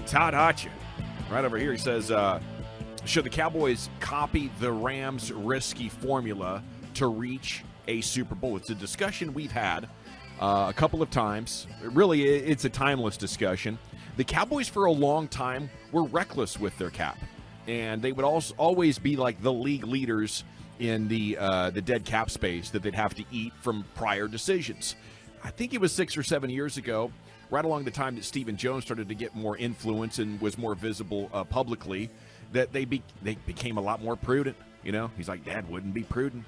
Todd Archer, right over here, he says, should the Cowboys copy the Rams' risky formula to reach a Super Bowl? It's a discussion we've had a couple of times. Really, it's a timeless discussion. The Cowboys, for a long time, were reckless with their cap, and they would always be like the league leaders in the dead cap space that they'd have to eat from prior decisions. I think it was 6 or 7 years ago, right along the time that Stephen Jones started to get more influence and was more visible publicly, that they became a lot more prudent. You know, he's like, Dad, wouldn't be prudent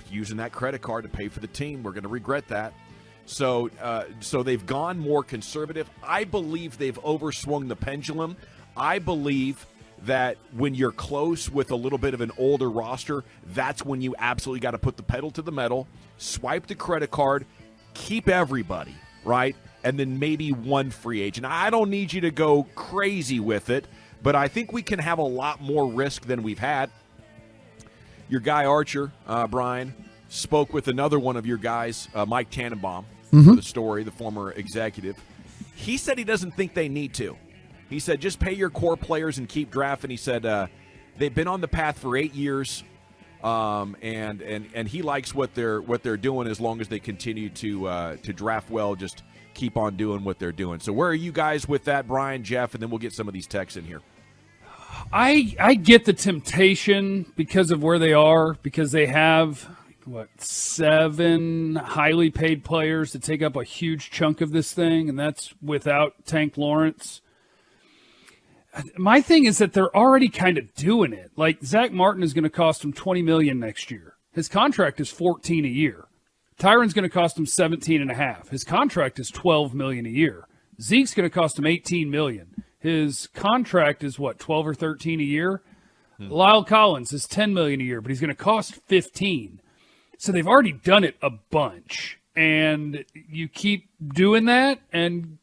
using that credit card to pay for the team. We're going to regret that. So they've gone more conservative. I believe they've overswung the pendulum. I believe that when you're close with a little bit of an older roster, that's when you absolutely got to put the pedal to the metal, swipe the credit card, keep everybody, right? And then maybe one free agent. I don't need you to go crazy with it, but I think we can have a lot more risk than we've had. Your guy Archer, Brian, spoke with another one of your guys, Mike Tannenbaum, for the story, the former executive. He said he doesn't think they need to. He said, just pay your core players and keep drafting. He said they've been on the path for 8 years, and he likes what they're doing as long as they continue to draft well. Just keep on doing what they're doing. So where are you guys with that, Brian, Jeff, and then we'll get some of these texts in here. I get the temptation because of where they are, because they have, 7 highly paid players to take up a huge chunk of this thing, and that's without Tank Lawrence. My thing is that they're already kind of doing it. Like, Zach Martin is going to cost him $20 million next year. His contract is $14 million a year. Tyron's going to cost him $17.5 million. His contract is $12 million a year. Zeke's going to cost him $18 million. His contract is $12 or $13 million a year. Lyle Collins is $10 million a year, but he's going to cost $15 million. So they've already done it a bunch, and you keep doing that, and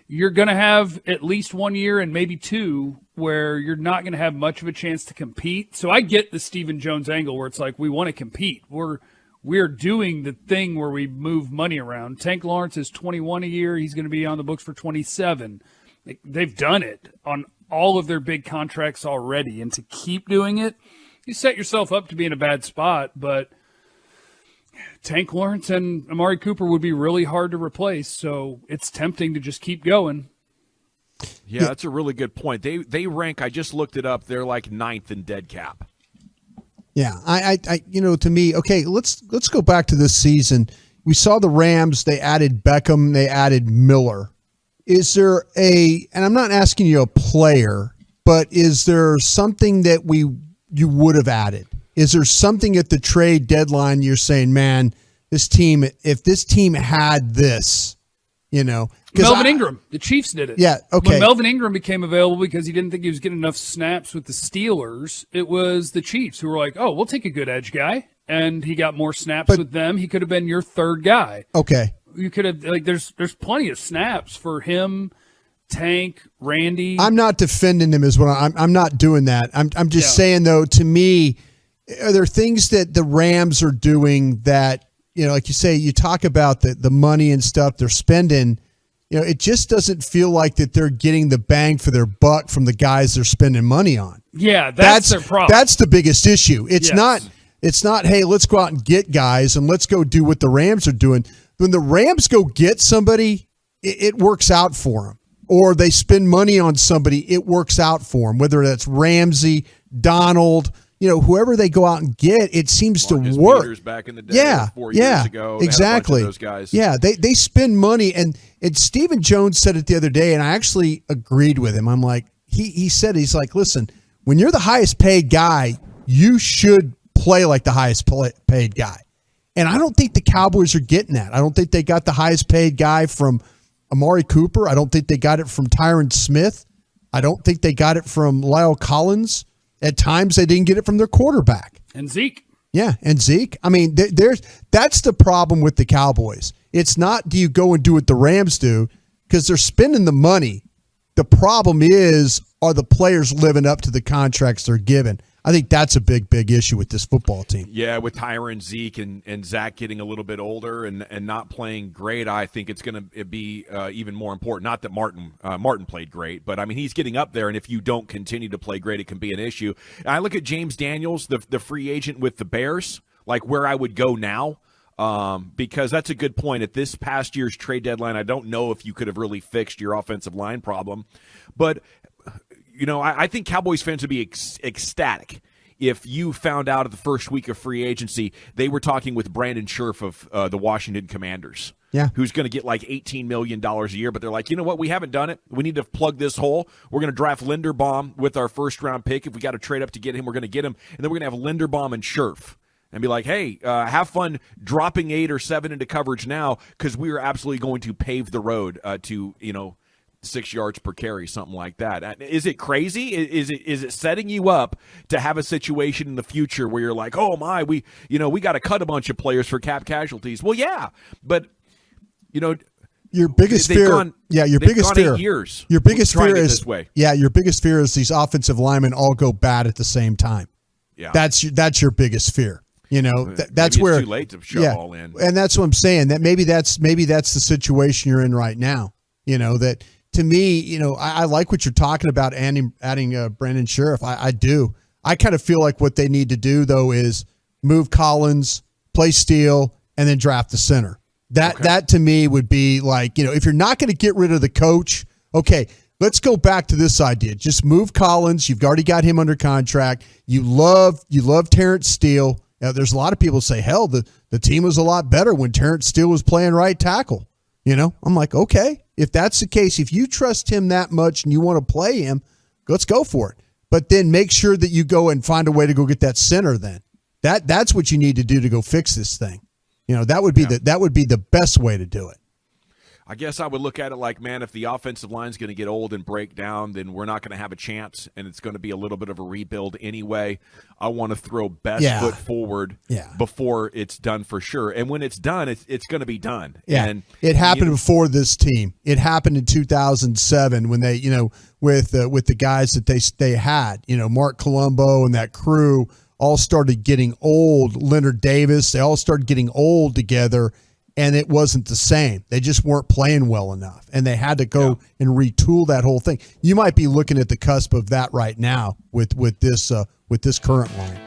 you're going to have at least 1 year and maybe 2 where you're not going to have much of a chance to compete. So I get the Stephen Jones angle where it's like, we want to compete. We're doing the thing where we move money around. Tank Lawrence is $21 million a year. He's going to be on the books for $27 million. They've done it on all of their big contracts already, and to keep doing it, you set yourself up to be in a bad spot. But Tank Lawrence and Amari Cooper would be really hard to replace, so it's tempting to just keep going. Yeah, that's a really good point. They rank, I just looked it up, they're like 9th in dead cap. Yeah, I to me, okay, let's go back to this season. We saw the Rams, they added Beckham, they added Miller. Is there and I'm not asking you a player, but is there something that you would have added? Is there something at the trade deadline you're saying, man, this team, if this team had this, Melvin Ingram, the Chiefs did it. Yeah, okay. When Melvin Ingram became available because he didn't think he was getting enough snaps with the Steelers, it was the Chiefs who were like, oh, we'll take a good edge guy. And he got more snaps with them. He could have been your third guy. Okay. You could have, there's plenty of snaps for him, Tank, Randy. I'm not defending him as well. I'm not doing that. I'm just saying, though, to me, are there things that the Rams are doing that, like you say, you talk about the money and stuff they're spending, it just doesn't feel like that they're getting the bang for their buck from the guys they're spending money on. Yeah, that's their problem. That's the biggest issue. It's not, hey, let's go out and get guys and let's go do what the Rams are doing. When the Rams go get somebody, it works out for them. Or they spend money on somebody, it works out for them. Whether that's Ramsey, Donald, whoever they go out and get, it seems Marcus to work. Peters back in the day, 4 years ago, exactly. Those guys. Yeah, they spend money, and Stephen Jones said it the other day, and I actually agreed with him. I'm like, he's like, listen, when you're the highest paid guy, you should play like the highest paid guy. And I don't think the Cowboys are getting that. I don't think they got the highest paid guy from Amari Cooper. I don't think they got it from Tyron Smith. I don't think they got it from Lyle Collins. At times, they didn't get it from their quarterback. And Zeke. Yeah, and Zeke. I mean, that's the problem with the Cowboys. It's not do you go and do what the Rams do, because they're spending the money. The problem is, are the players living up to the contracts they're given? I think that's a big issue with this football team. Yeah, with Tyron, Zeke, and Zach getting a little bit older and not playing great, I think it's going to be even more important. Not that Martin played great, but I mean he's getting up there, and if you don't continue to play great, it can be an issue. And I look at James Daniels, the free agent with the Bears, like where I would go now. Because that's a good point. At this past year's trade deadline, I don't know if you could have really fixed your offensive line problem, but I think Cowboys fans would be ecstatic if you found out at the first week of free agency they were talking with Brandon Scherf of the Washington Commanders, who's going to get like $18 million a year, but they're like, you know what, we haven't done it. We need to plug this hole. We're going to draft Linderbaum with our first-round pick. If we got to trade up to get him, we're going to get him, and then we're going to have Linderbaum and Scherf. And be like, hey, have fun dropping 8 or 7 into coverage now because we are absolutely going to pave the road to 6 yards per carry, something like that. Is it crazy? Is it setting you up to have a situation in the future where you're like, oh my, we got to cut a bunch of players for cap casualties? Well, yeah, but your biggest fear, your biggest fear, 8 years. Your biggest fear is this way. Yeah, your biggest fear is these offensive linemen all go bad at the same time. Yeah, that's your biggest fear. That's where it's too late to shove all in. And that's what I'm saying. That maybe that's the situation you're in right now. That to me, I like what you're talking about, adding Brandon Scherf. I do. I kind of feel like what they need to do though is move Collins, play Steele, and then draft the center. That to me would be like, if you're not going to get rid of the coach, okay, let's go back to this idea. Just move Collins. You've already got him under contract. You love Terrence Steele. Now, there's a lot of people say, hell, the team was a lot better when Terrence Steele was playing right tackle. I'm like, okay, if that's the case, if you trust him that much and you want to play him, let's go for it. But then make sure that you go and find a way to go get that center then. That's what you need to do to go fix this thing. That would be the best way to do it. I guess I would look at it like, man, if the offensive line is going to get old and break down, then we're not going to have a chance, and it's going to be a little bit of a rebuild anyway. I want to throw best foot forward before it's done for sure. And when it's done, it's going to be done. Yeah, and it happened before this team. It happened in 2007 when they, with the guys that they had, Mark Colombo and that crew all started getting old. Leonard Davis, they all started getting old together. And it wasn't the same. They just weren't playing well enough, and they had to go and retool that whole thing. You might be looking at the cusp of that right now with this current line.